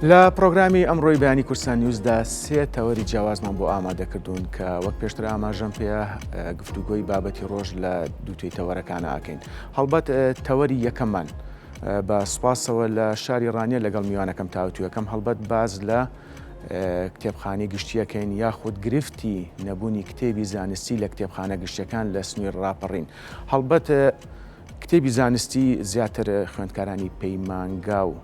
لە پرۆگرامی ئەمڕۆی بەیانی کورسان نیوزدا سێ تەوەری جیاوازمان بۆ ئامادەکردوون کە وەک پێشتر ئاماژەم پێ گفتوگۆی بابەتی ڕۆژ لە دووتوی تەوەرەکانە ئاکەین. هەڵبەت تەوەری یەکەممان بە سوپاسەوە لە شاری ڕانیە لەگەڵ میوانەکەم تاوتویەکەم هەڵبەت باز لە کتێبخانەی گشتیەکەین یاخود گرفتی نەبوونی کتێبی زانستی لە کتێبخانە گشتیەکان لە سنووی ڕاپەڕین. هەڵبەت کتێبی زانستی زیاتر خوێندکارانی پەیمانگا و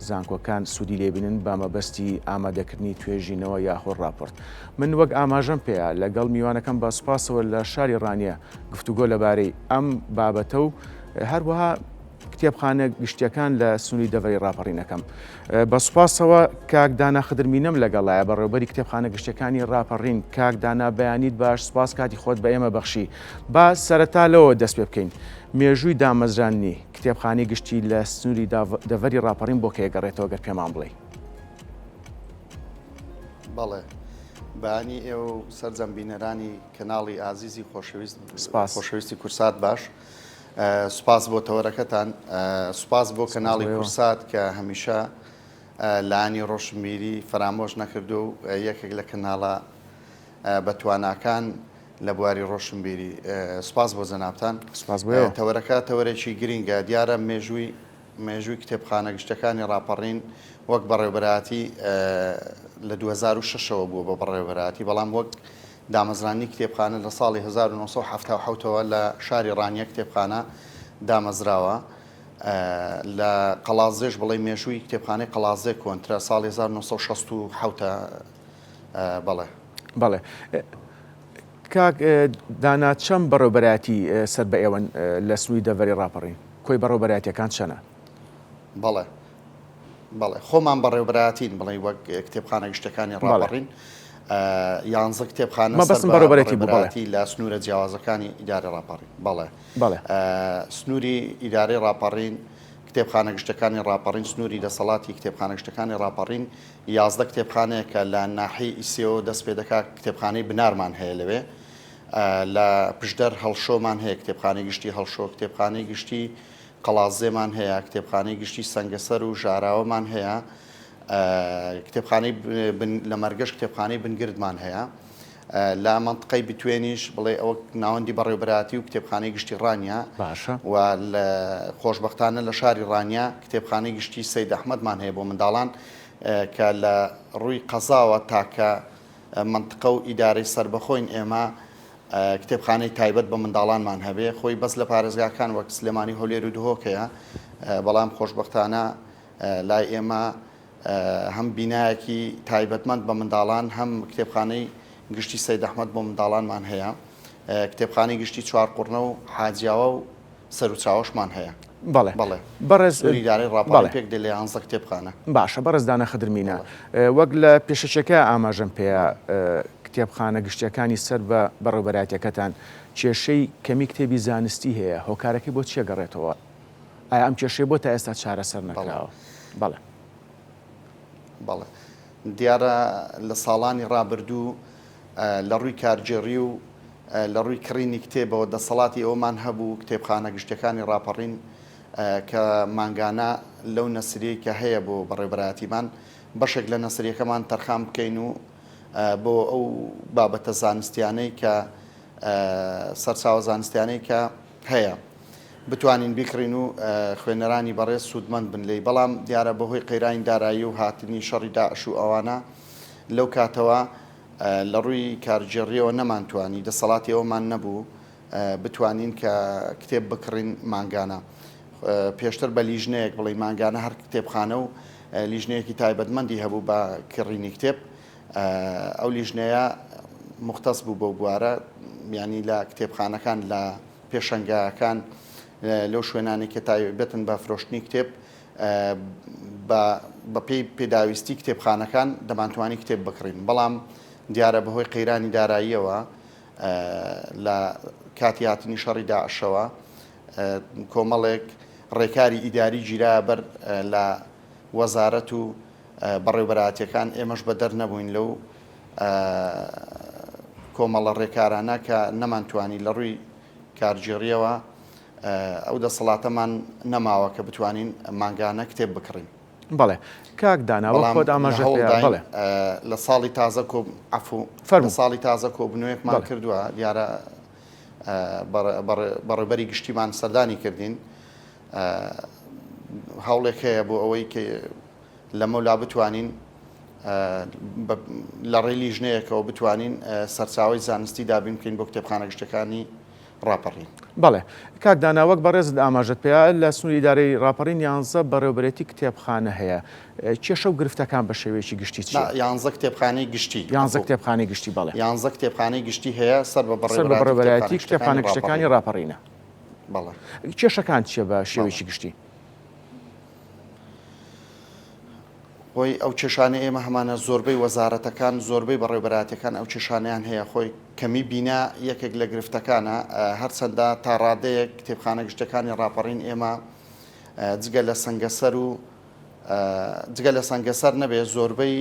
زانکۆکان سوودی لێبینن بە مەبەستی ئامادەکردنی توێژینەوە یاخۆ ڕاپۆرت. من وەک ئاماژەم پێەیە لەگەڵ میوانەکەم بە سوپاسەوە لە شاری ڕانیە گفتوگۆ لەبارەی ئەم بابەتە و هەروەها کتێبخانە گشتیەکان لە سنووری دەڤەری ڕاپەڕینەکەم. بە سوپاسەوە کاک دانا خدرمینەم لەگەڵایە بەڕێوەبەری کتێبخانە گشتەکانی ڕاپەڕین. کاک دانا بەیانیت باش، سوپاس کاتی خۆت بە ئێمە بەخشی. با سەرەتا لەوە دەست پێ بکەین. مێژووی دامەزرانی کتێبخانەی گشتی لە سنووری دەڤەری ڕاپەڕین بۆ کێگەڕێتەوە گەر پێمان بڵێ. بەڵێ بەیانی ئێوە سەرجەمبینەرانی کەناڵی ئازیزی خۆشەویستی کورسات باش. سوپاس بۆ تەوەرەکەتان، سوپاس بۆ کەناڵی کورسات کە هەمیشە لانی ڕۆشنبیری فرامۆش نەکردو و یەکێک لە کەناڵە بەتواناکان لە بواری ڕۆشنبیری. سوپاس بۆ جەنابتان. تەوەرەکە تەوەرێکی گرینگە، دیارە مێژووی کتێبخانە گشتەکانی ڕاپەڕین وەک بەڕێوەبەراتی لە 2006ەوە بووە بە بەڕێوەبەراتی، بەڵام وەک دامەزرانی کتێبخانە لە ساڵی 1970ەوە لە شاری ڕانیە کتێبخانە دامەزراوە. لە قەڵازێش بڵێ مێژووی کتێبخانەی قەڵازێ کۆنترە ساڵی 1960 بەڵێ. بەڵێ کاک دانا چەند بەڕێوەبەراتی سەر بە ئێوەن لە سنووری دەڤەری ڕاپەڕین؟ کۆی بەڕێوەبەراتیەکان چەنە؟ بەڵێ خۆمان بەڕێوەبەراتین بڵێ وەک کتێبخانە گشتەکانی ڕاپەڕین 11 کتێبخانە بەڕێوەبەراتی لە سنوورە جیاوازەکانی ئیدارەی ڕاپەڕین. بەڵێ سنووری ئیدارەی ڕاپەڕین کتێبخانە گشتەکانی ڕاپەڕین سنووری دەسەڵاتی کتێبخانە گشتەکانی ڕاپەڕین 11 کتێبخانەیەکە لە ناحی ئیسیۆ دەست پێ دەکات کتێبخانەی بنارمان هەیە لەوێ، لە پشدەر هەڵشۆمان هەیە کتێبخانەی گشتی هەڵشۆ، کتێبخانەی گشتی قەڵازێمان هەیە، کتێبخانەی گشتی سەنگەسەر و ژاراوەمان هەیە، کتێبخانەی لە مەرگەش کتێبخانەی بنگردمان هەیە. لە مەنطقەی بتوێنیش بڵێ ئەوە ناوەندی بەڕێوەبەراتی و کتێبخانەی گشتی ڕانیە و لە خۆشبەختانە لە شاری ڕانیە کتێبخانەی گشتی سەید ئەحمەدمان هەیە بۆ منداڵان کە لە ڕووی قەزاوە تاکە مەنطقە و ئیدارەی سربەخۆین ئێمە کتێبخانەی تایبەت بە منداڵانمان هەبێ، خۆی بەس لە پارێزگاکان وەک سلێمانی هەولێر و دهۆکەیە، بەڵام خۆشبەختانە لای ئێمە هەم بینایەکی تایبەتمەند بە منداڵان هەم کتێبخانەی گشتی سەید ئەحمەد بۆ منداڵانمان هەیە، کتێبخانەی گشتی چوارقوڕنە و حاجیاوە و سەر و چاوەشمان هەیە. بەڵێ بەڕێز ئیدارەی ڕاپەڕین پێک دێ لە 11 کتێبخانە. باشە بەڕێز دانا خدرمینە، وەک لە پێشەچەکە ئاماژەم پێەیە کتێبخانە گشتیەکانی سەر بە بەڕێوەبەراتیەکەتان کێشەی کەمی کتێبی زانستی هەیە، هۆکارەکەی بۆ چیە گەڕێتەوە؟ ئایا ئەم کێشەی بۆ تا ئێستا چارەسەر نەکراوە؟ بەڵێ دیارە لە ساڵانی ڕابردوو لە ڕووی کارجێڕی و لە ڕووی کڕینی کتێبەوە دەسەڵاتی ئەومان هەبوو کتێبخانە گشتەکانی ڕاپەڕین کە ماگانە لەو نەسریەی کە هەیە بۆ بەڕێوەبەراتیمان بەشێک لە نەسریەکەمان تەرخان بکەین و بۆ ئەو بابەتە زانستیانەی کە سەرچاوە زانستیانەی کە هەیە بتوانین بیکڕین و خوێنەرانی بەڕێز سوودمەند بن لێی. بەڵام دیارە بەهۆی قەیرانی دارایی و هاتنی شەڕی داعش و ئەوانە لەو کاتەوە لە ڕووی کارجێڕیەوە نەمانتوانی دەسەڵاتی ئەومان نەبوو بتوانین کە کتێب بکڕین ماگانە. پێشتر بە لیژنەیەک بڵێ ماگانە هەر کتێبخانە و لیژنەیەکی تایبەتمەندی هەبوو بە کڕینی کتێب، ئەو لیژنەیە مختص بوو بۆ بوارە، یعنی لە کتێبخانەکان لە پێشەنگاکان لەو شوێنانی کە تایبەتن بە فرۆشتنی کتێب بە پێی پێداویستی کتێبخانەکان دەمانتوانی کتێب بکڕین. بەڵام دیارە بەهۆی قەیرانی داراییەوە لە کاتی هاتنی شەڕی داعشەوە کۆمەڵێک ڕێکاری ئیداری گیرایە بەر لە وەزارەت و بەڕێوەبەراتیەکان، ئێمەش بە دەر نەبووین لەو کۆمەڵە ڕێکارانە کە نەمانتوانی لە ڕووی کارگێڕیەوە ئەو دەسەڵاتەمان نەماوە کە بتوانین ماگانە کتێب بکڕین. بەڵێ کاک داناوە خۆت ئاماژە بڵێ لە ساڵی تازە لە ساڵی تازە کۆبنوویەکمان کردووە دیارە بەڕێبەری گشتیمان سەردانی کردین هەوڵێک هەیە بۆ ئەوەی کە لەمەولا بتوانین لە ڕێی لیژنەیەکەوە بتوانین سەرچاوی زانستی دابین بکەین بۆ کتێبخانە گشتەکانی ڕاپەڕین. بەڵێ کاک داناوەک بەڕێزت ئاماژت پێیا لە سنووری ئیدارەی ڕاپەڕین 11 بەڕێوەبەرێتی کتێبخانە هەیە کێشە و گرفتەکان بە شێوەیەکی گشتی چیە؟ 11 کتێبخانەی گشتی 11 کتێبخانەی گشتی بەڵێ 11 کتێبخانەی گشتی هەیە سەر بە بەڕێوەبەرەتی کتێبخانە گشتەکانی ڕاپەڕینە. بەڵێ کێشەکان چیە بە شێوەیەکی گشتی؟ خۆی ئەو چێشانە ئێمە هەمانە زۆربەی وەزارەتەکان زۆربەی بەڕێوەبەراتەکان ئەو چێشانیان هەیە خۆی کەمی بینا یەکێک لە گرفتەکانە هەرچەندە تا ڕادەیەک کتێبخانە گشتەکانی ڕاپەڕین ئێمە جگە لە سەنگەسەر و جگە لە سەنگەسەر نەبێ زۆربەی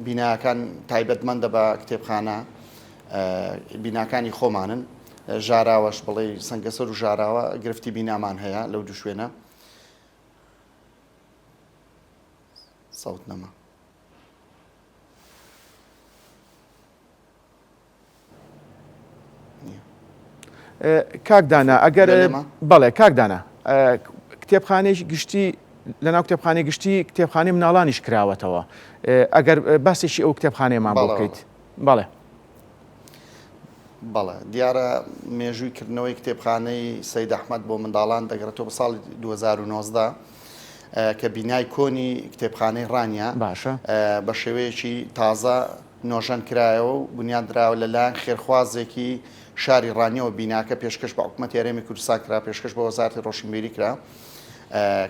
بیناکان تایبەتمەندە بە کتێبخانە بیناکانی خۆمانن ژاراوەش بڵێ سەنگەسەر و ژاراوە گرفتی بینامان هەیە لەو دوو شوێنە سەوت نەما کاک دانا ئەگەر بەڵێ کاک دانا کتێبخانەی گشتی لەناو کتێبخانەی گشتی کتێبخانەی مناڵانیش کراوەتەوە ئەگەر باسێکی ئەو کتێبخانەیەمان بۆ بکەیت بەڵێ بەڵێ دیارە مێژوویکردنەوەی کتێبخانەی سەید ئەحمەد بۆ منداڵان دەگرێتەوە بە ساڵی 2019 کە بینای کۆنی کتێبخانەی ڕانیا باشە بە شێوەیەکی تازە نۆژەن کرایەوە و بنیاد درراوە لەلایەن خێرخوازێکی شاری ڕانیەوە بیناکە پێشکەش بە حکوومەت یاریێمی کوردستان کرا پێشکەش بە وەزارەتی ڕۆشنبیری کرا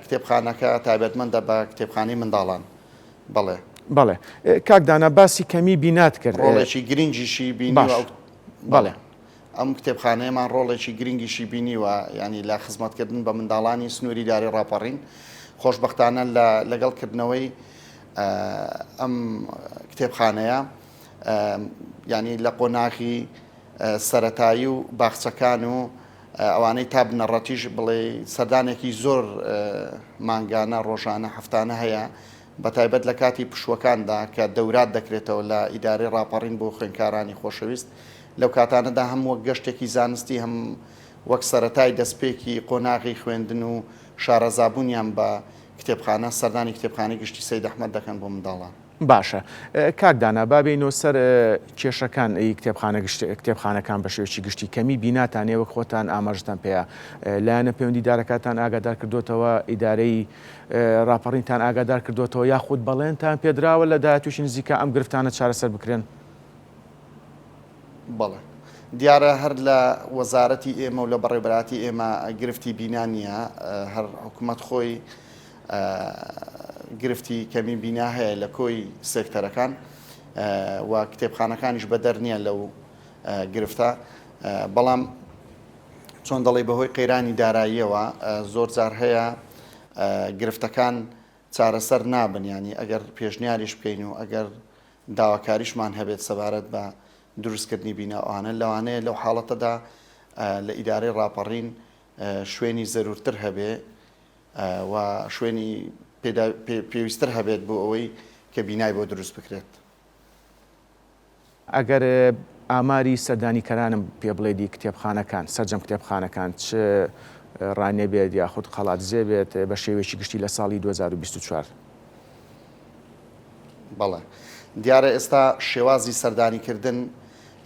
کتێبخانەکە تایبەتمەندە بە کتێبخانەی منداڵان بەڵێ بەڵێ کاک دانا باسی کەمی بینات کرد ڕۆڵێکی گرنگیشی بینی بەڵێ ئەم کتێبخانەیەمان ڕۆڵێکی گرنگیشی بینیوە ینی لە خزمەتکردن بە منداڵانی سنووری ئیدارەی ڕاپەڕین خۆشبەختانە لەگەڵکردنەوەی ئەم کتێبخانەیە ینی لە قۆناغی سەرەتایی و باخچەکان و ئەوانەی تا بنەڕەتیش بڵێ سەردانێکی زۆر مانگانە ڕۆژانە هەفتانە هەیە بە تایبەت لە کاتی پشوەکاندا کە دەورات دەکرێتەوە لە ئیدارەی ڕاپەڕین بۆ خوێندکارانی خۆشەویست لەو کاتانەدا هەم وەک گەشتێکی زانستی هەم وەک سەرەتای دەستپێکی قۆناغی خوێندن و شارەزابوونیان بە کتێبخانە سەردانی کتێبخانەی گشتی سەید ئەحمەد دەکەن بۆ منداڵان. باشە کاک دانا بابینەوە سەر کێشەکان کتێبخانەکان بە شێوەیەکی گشتی کەمی بیناتانێ وەک خۆتان ئاماژتان پێەیە لایەنە پەیوەندیدارەکانتان ئاگادار کردوتەوە ئیدارەی ڕاپەڕینتان ئاگادار کردوتەوە یاخود بەڵێنتان پێدراوە لە داهاتووشی نزیکە ئەم گرفتانە چارەسەر بکرێن؟ بەڵێ دیارە هەر لە وەزارەتی ئێمە و لە بەڕێبەراتی ئێمە گرفتی بینانیە هەر حکوومەت خۆی گرفتی کەمی بینا هەیە لە کۆی سێکتەرەکان و کتێبخانەکانیش بەدەر نییە لەو گرفتە بەڵام چۆن دەڵێ بەهۆی قەیرانی داراییەوە زۆر جار هەیە گرفتەکان چارەسەر نابن ینی ئەگەر پێشنیاریش بکەین و ئەگەر داواکاریشمان هەبێت سەبارەت بە دروستکردنی بیناوانە لەوانەیە لەو حاڵەتەدا لە ئیدارەی ڕاپەڕین شوێنی زەرورتر هەبێ و شوێنی پێویستتر هەبێت بۆ ئەوەی کە بینای بۆ دروست بکرێت. ئەگەر ئاماری سەردانیکەرانم پێ بڵێدی کتێبخانەکان سەرجەم کتێبخانەکان چ ڕانێ بێت یاخود خەڵات زێ بێت بە شێوێکی گشتی لە ساڵی 2024 بەڵێ دیارە ئێستا شێوازی سەردانیکردن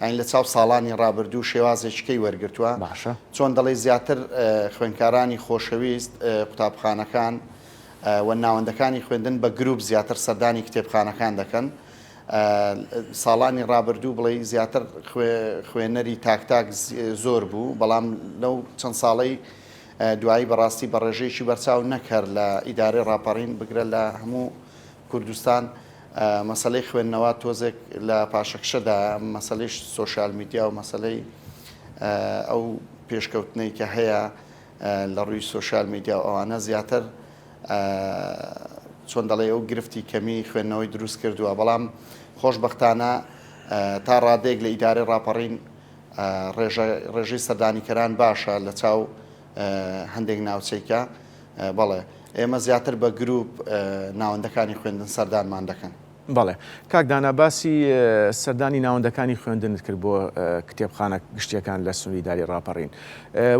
ئەین لە چاو ساڵانی ڕابردوو شێوازێکەکەی وەرگرتووە چۆن دەڵێ زیاتر خوێندکارانی خۆشەویست قوتابخانەکان و ناوەندەکانی خوێندن بە گروپ زیاتر سەردانی کتێبخانەکان دەکەن ساڵانی ڕابردوو بڵێ زیاتر خوێنەری تاکتاک زۆر بوو بەڵام لەو چەند ساڵەی دوایی بەڕاستی بە ڕێژەیەکی بەرچاو نەکرد لە ئیدارەی ڕاپەڕین بگرە لە هەموو کوردستان مەسەلەی خوێندنەوە تۆزێک لە پاشەکشەدا مەسەلەی سۆشیال میدیا و مەسەلەی ئەو پێشکەوتنەی کە هەیە لە ڕووی سۆشیال میدیا و ئەوانە زیاتر چۆن دەڵێ ئەو گرفتی کەمی خوێندنەوەی دروست کردووە بەڵام خۆشبەختانە تا ڕادێک لە ئیدارەی ڕاپەڕین ڕێژەی سەردانیکەران باشە لە چاو هەندێک ناوچەیکە بەڵێ ئێمە زیاتر بە گروپ ناوەندەکانی خوێندن سەردانمان دەکەن. بەڵێ کاکدانا باسی سەردانی ناوەندەکانی خوێندنت کرد بۆ کتێبخانە گشتیەکان لە سنووری داری ڕاپەڕین.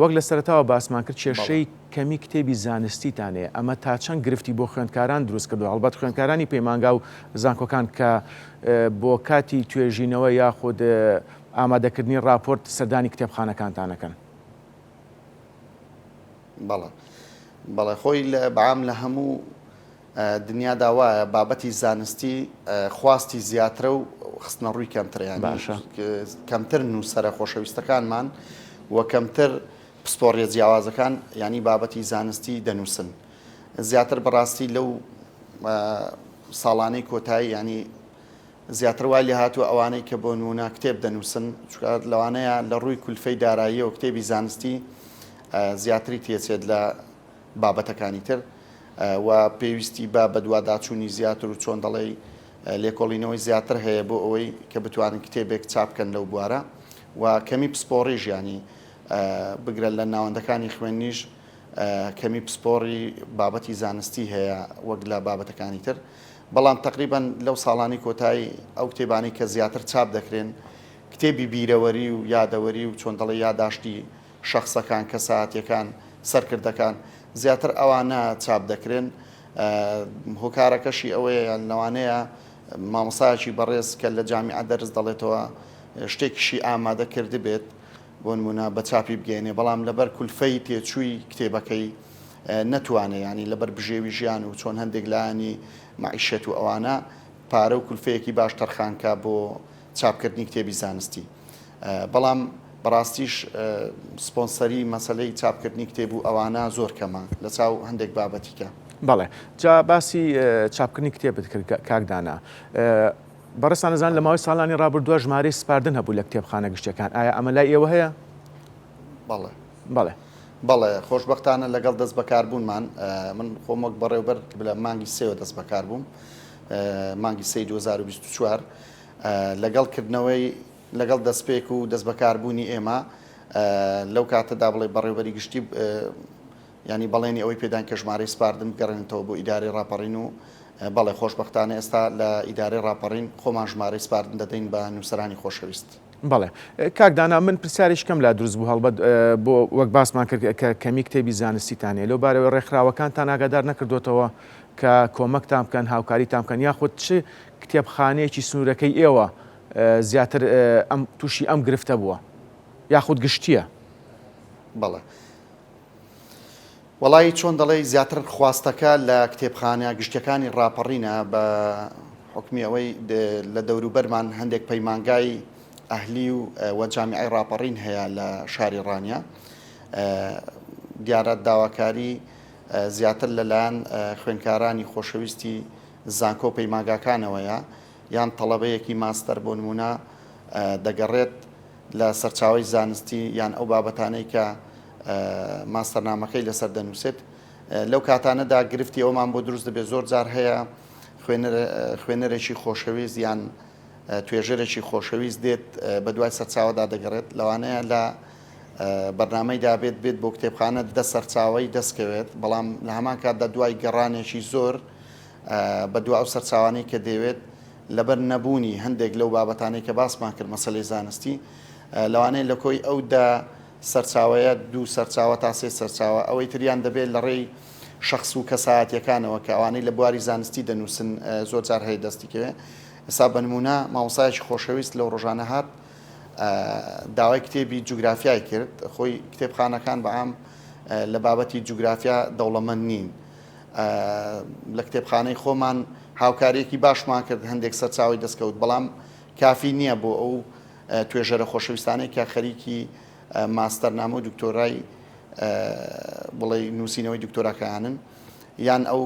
وەک لە سەرەتاوە باسمان کرد کێشەی کەمی کتێبی زانستیتانەیە ئەمە تا چەند گرفتی بۆ خوێندکاران دروست کردو هەڵبەت خوێندکارانی پەیمانگا و زانکۆکان کە بۆ کاتی توێژینەوە یاخود ئامادەکردنی راپۆرت سەردانی کتێبخانەکانتانەکەن. بەڵێ خۆی بەعام لە هەموو دنیا داوایە بابەتی زانستی خواستی زیاترە و خستنە ڕووی کەمتریان کەمتر نووسەرە خۆشەویستەکانمان وە کەمتر پسپۆڕیە جیاوازەکان ینی بابەتی زانستی دەنووسن زیاتر بەڕاستی لەو ساڵانەی کۆتایی ینی زیاتر وای لێ هاتووە ئەوانەی کە بۆ نمونە کتێب دەنووسن چکات لەوانەیە لە ڕووی کولفەی دارایی و کتێبی زانستی زیاتری تێچێت لە بابەتەکانی تر و پێویستی بە دوواداچوونی زیاتر و چۆن دەڵێ لێکۆڵینەوەی زیاتر هەیە بۆ ئەوەی کە بتوانن کتێبێک چاپ بکەن لەو بوارە و کەمی پسپۆڕی ژیانی بگرە لە ناوەندەکانی خوێنیش کەمی پسپۆڕی بابەتی زانستی هەیە وەک لە بابەتەکانی تر بەڵام تقریبان لەو ساڵانی کۆتایی ئەو کتێبانی کە زیاتر چاپ دەکرێن کتێبی بیرەوەری و یادەوەری و چۆن دەڵێ یاداشتی شەخصەکان کەساتیەکان سەرکردەکان زیاتر ئەوانە چاپ دەکرێن هۆکارەکەشی ئەوەیە لەوانەیە مامۆسایەکی بەڕێز کە لە جامیعە دەرس دەڵێتەوە شتێکیشی ئامادە کرد بێت بۆ نمونە بە چاپی بگەێنێ بەڵام لەبەر کولفەی تێچووی کتێبەکەی نەتوانێ ینی لەبەر بژێوی ژیان و چۆن هەندێک لایانی معیشەت و ئەوانە پارە و کولفەیەکی باش تەرخانکە بۆ چاپکردنی کتێبی زانستی بەڵام بەڕاستیش سپۆنسەری مەسلەی چاپکردنی کتێب و ئەوانە زۆر کەمە لە چاو هەندێک بابەتیکە. بەڵێ جا باسی چاپکردنی کتێبت کرد کاکدانا بەڕێستان نەزان لە ماوەی ساڵانی ڕابردووە ژمارەی سپاردن هەبوو لە کتێبخانە گشتیەکان ئایا ئەمە لای ئێوە هەیە؟ بەڵێ خۆشبەختانە لەگەڵ دەست بەکاربوونمان من خۆم وەک بەڕێوەبەر لە مانگی سێوە دەست بەکار بووم مانگی سەی 2024 لەگەڵ دەستپێک و دەست بەکاربوونی ئێمە لەو کاتەدا بڵێ بەڕێوەبەری گشتی ینی بەڵێنی ئەوەی پێدان کە ژمارەی سپاردن بگەڕێنێتەوە بۆ ئیدارەی ڕاپەڕین و بەڵێ خۆشبەختانە ئێستا لە ئیدارەی ڕاپەڕین خۆمان ژمارەی سپاردن دەدەین بە نووسەرانی خۆشەویست. بەڵێ کاکدانا من پرسیاریشکەم لا دروست بوو هەڵبەت بۆ وەک باسمان کرد کە کەمی کتێبی زانستیتانێ لەو بارەوە ڕێکخراوەکانتان ئاگادار نەکردوێتەوە کە کۆمەکتان بکەن هاوکاریتان بکەن یاخود چ کتێبخانەیەکی سنوورەکەی ئێوە زیاتر تووشی ئەم گرفتە بووە یاخود گشتیە؟ بەڵێ وەڵی چۆن دەڵێ زیاتر خواستەکە لە کتێبخانە گشتەکانی ڕاپەڕینە بە حکمی ئەوەی لە دەوروبەرمان هەندێک پەیمانگای ئەهلی و جامیعەی ڕاپەڕین هەیە لە شاری ڕانیا دیارە داواکاری زیاتر لەلایەن خوێندکارانی خۆشەویستی زانکۆ پەیمانگاکانەوەیە یان تەڵەبەیەکی ماستەر بۆ نمونە دەگەڕێت لە سەرچاوی زانستی یان ئەو بابەتانەی کە ماستەرنامەکەی لەسەر دەنووسێت لەو کاتانەدا گرفتی ئەومان بۆ دروست دەبێت زۆر جار هەیە خوێنەرێکی خۆشەویست یان توێژەرێکی خۆشەویست دێت بە دوای سەرچاوەدا دەگەڕێت لەوانەیە لە بەرنامەی دابێت بێت بۆ کتێبخانە دە سەرچاوی دەستکەوێت بەڵام لە هەمان کاتدا دوای گەڕانێکی زۆر بە دو ئەو سەرچاوانەی کە دەوێت لەبەر نەبوونی هەندێک لەو بابەتانەی کە باسمان کرد مەسەلەی زانستی لەوانەیە لە کۆی ئەودا سەرچاوەیە دوو سەرچاوە تا سێ سەرچاوە ئەوەی تریان دەبێت لە ڕێی شخص و کەسایەتیەکانەوە کە ئەوانەی لە بواری زانستی دەنووسن زۆر جار هەیە دەستیکەوێ ئێستا بە نمونە مامۆستایەکی خۆشەویست لەو ڕۆژانە هات داوای کتێبی جوگرافیای کرد خۆی کتێبخانەکان بەعام لە بابەتی جوگرافیا دەوڵەمەند نین لە کتێبخانەی خۆمان هاوکاریەکی باشمان کرد هەندێک سەرچاوی دەستکەوت بەڵام کافی نییە بۆ ئەو توێژەرە خۆشەویستانەی کە خەریکی ماستەرنامە و دکتۆرای بڵێ نووسینەوەی دکتۆراکانن یان ئەو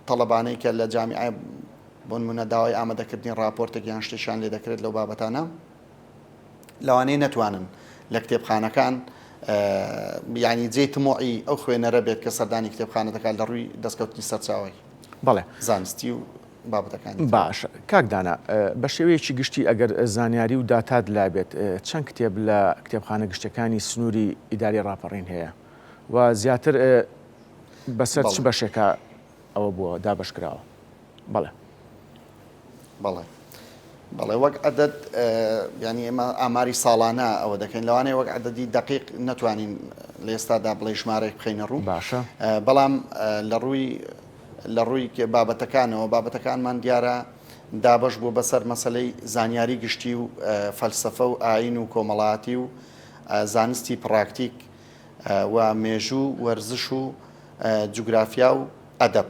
تەڵەبانەی کە لە جامیعە بۆ نمونە داوای ئامادەکردنی راپۆرتێک یان شتێکیان لێ دەکرێت لەو بابەتانە لەوانەیە نەتوانن لە کتێبخانەکان یعنی جێی تمۆعی ئەو خوێنەرە بێت کە سەردانی کتێبخانە دەکات لە ڕووی دەستکەوتنی سەرچاوی بەڵێ زانستی و بابەتەکانی باش کاکدانا بە شێوەیەکی گشتی ئەگەر زانیاری و داتات لابێت چەند کتێب لە کتێبخانە گشتەکانی سنووری ئیداری ڕاپەڕین هەیە و زیاتر بەسەر چ بەشێکە ئەوە بووە دابەشکراوە؟ بەڵێ بەڵێ وەک عەدەد ینی ئێمە ئاماری ساڵانە ئەوە دەکەین لەوانەیە وەک عەدەدی دەقیق نەتوانین لە ئێستادا بڵێ ژمارەیەک بخەینە ڕوو باشە بەڵام لە ڕووی بابەتەکانمان دیارە دابش بوو بەسەر مەسەلەی زانیاری گشتی و فەلسەفە و ئاین و کۆمەڵایەتی و زانستی پراکتیک و مێژوو وەرزش و جوگرافیا و ئەدەب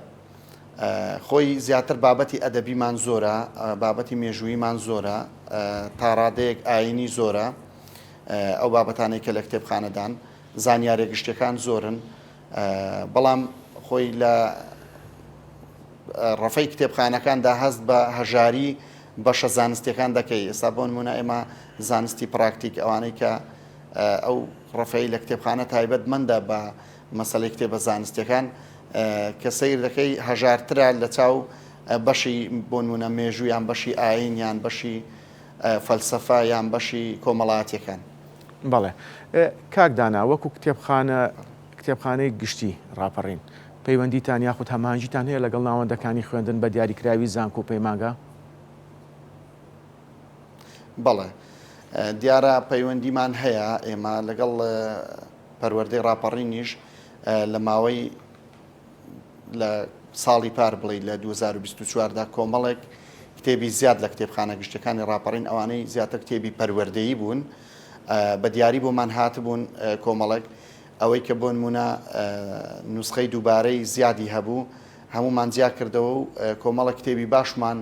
خۆی زیاتر بابەتی ئەدەبیمان زۆرە بابەتی مێژوویمان زۆرە تا ڕادەیەک ئاینی زۆرە ئەو بابەتانەی کە لە کتێبخانەدان زانیاری گشتەکان زۆرن بەڵام خۆی لە ڕەفەی کتێبخانەکاندا هەست بە هەژاری بەشە زانستیەکان دەکەی ئێستا بۆ نمونە ئێمە زانستی پراکتیک ئەوانەی کە ئەو ڕەفەی لە کتێبخانە تایبەتمەندە بە مەسەلەی کتێبە زانستیەکان کە سەیر دەکەی هەژارترە لە چاو بەشی بۆ نمونە مێژوو یان بەشی ئاین یان بەشی فەلسەفە یان بەشی کۆمەڵایەتیەکان. بەڵێ کاکدانا وەکو کتێبخانەی گشتی ڕاپەڕین پەیوەندیتان یاخود هەمانجیتان هەیە لەگەڵ ناوەندەکانی خوێندن بە دیاریکراوی زانکۆ و پەیمانگە؟ بەڵێ دیارە پەیوەندیمان هەیە ئێمە لەگەڵ پەروەردەی ڕاپەڕینیش لە ماوەی لە ساڵی پار بڵێ لە 2024دا کۆمەڵێک کتێبی زیاد لە کتێبخانە گشتەکانی ڕاپەڕین ئەوانەی زیاتر کتێبی پەروەردەیی بوون بە دیاری بۆمان هاتبوون کۆمەڵێک ئەوەی کە بۆ نمونە نوسخەی دووبارەی زیادی هەبوو هەمومان زیاد کردەوە و کۆمەڵە کتێبی باشمان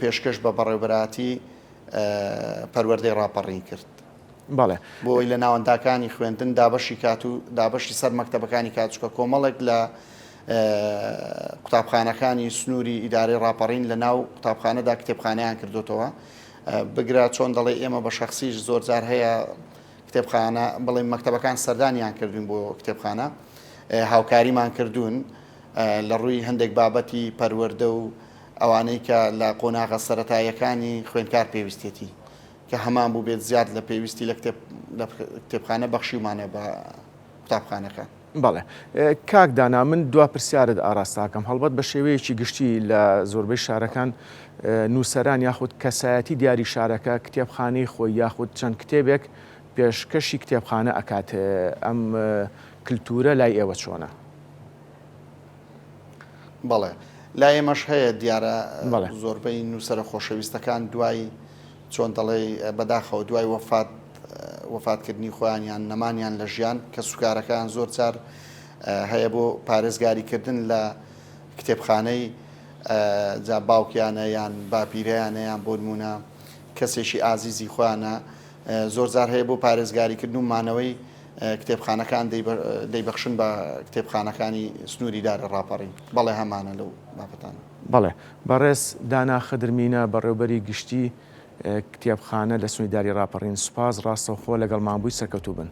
پێشکەش بە بەڕێوەبەراتی پەروەردەی ڕاپەڕین کرد. بەڵێ بۆی لە ناوەنداکانی خوێندن دابەشی کات و دابەشی سەر مەکتەبەکانی کاتچکە کۆمەڵێک لە قوتابخانەکانی سنووری ئیدارەی ڕاپەڕین لە ناو قوتابخانەدا کتێبخانەیان کردوتەوە بگرە چۆن دەڵێ ئێمە بە شەخسیش زۆرجار هەیە کتێبخانە بڵێ مەکتەبەکان سەردانیان کردوین بۆ کتێبخانە هاوکاریمان کردوون لە ڕووی هەندێک بابەتی پەروەردە و ئەوانەی کە لە قۆناغە سەرەتاییەکانی خوێندکار پێویستێتی کە هەمان بوو بێت زیاد لە پێویستی لە کتێبخانە بەخشیمانە بە قوتابخانەکان. بەڵێ کاکدانا من دوا پرسیارت ئاراستاکەم هەڵبەت بە شێوەیەکی گشتی لە زۆربەی شارەکان نووسەران یاخود کەسایەتی دیاری شارەکە کتێبخانەی خۆی یاخود چەند کتێبێک پێشکەشی کتێبخانە ئەکات ئەم کللتورە لای ئێوە چۆنە؟ بەڵێ لای ئێمەش هەیە دیارە زۆربەی نووسەرە خۆشەویستەکان دوای چۆن دەڵێ بەداخەوە دوای وەفاتکردنی خۆیان نەمانیان لە ژیان کە سوکارەکان زۆر جار هەیە بۆ پارێزگاریکردن لە کتێبخانەی جا باوکیانە یان باپیرەیانە یان بۆ نمونە کەسێکی ئازیزی خۆیانە زۆر جار هەیە بۆ پارێزگاریکردن و مانەوەی کتێبخانەکان دەیبەخشن بە کتێبخانەکانی سنووری دارە ڕاپەڕین. بەڵێ هەمانە لەو بابەتانە. بەڵێ بەڕێز دانا خدرمینە بەڕێوەبەری گشتی کتێبخانە لە سنووری داری ڕاپەڕین سوپاس ڕاستەوخۆ لەگەڵ مابووی سەرکەوتوو بن.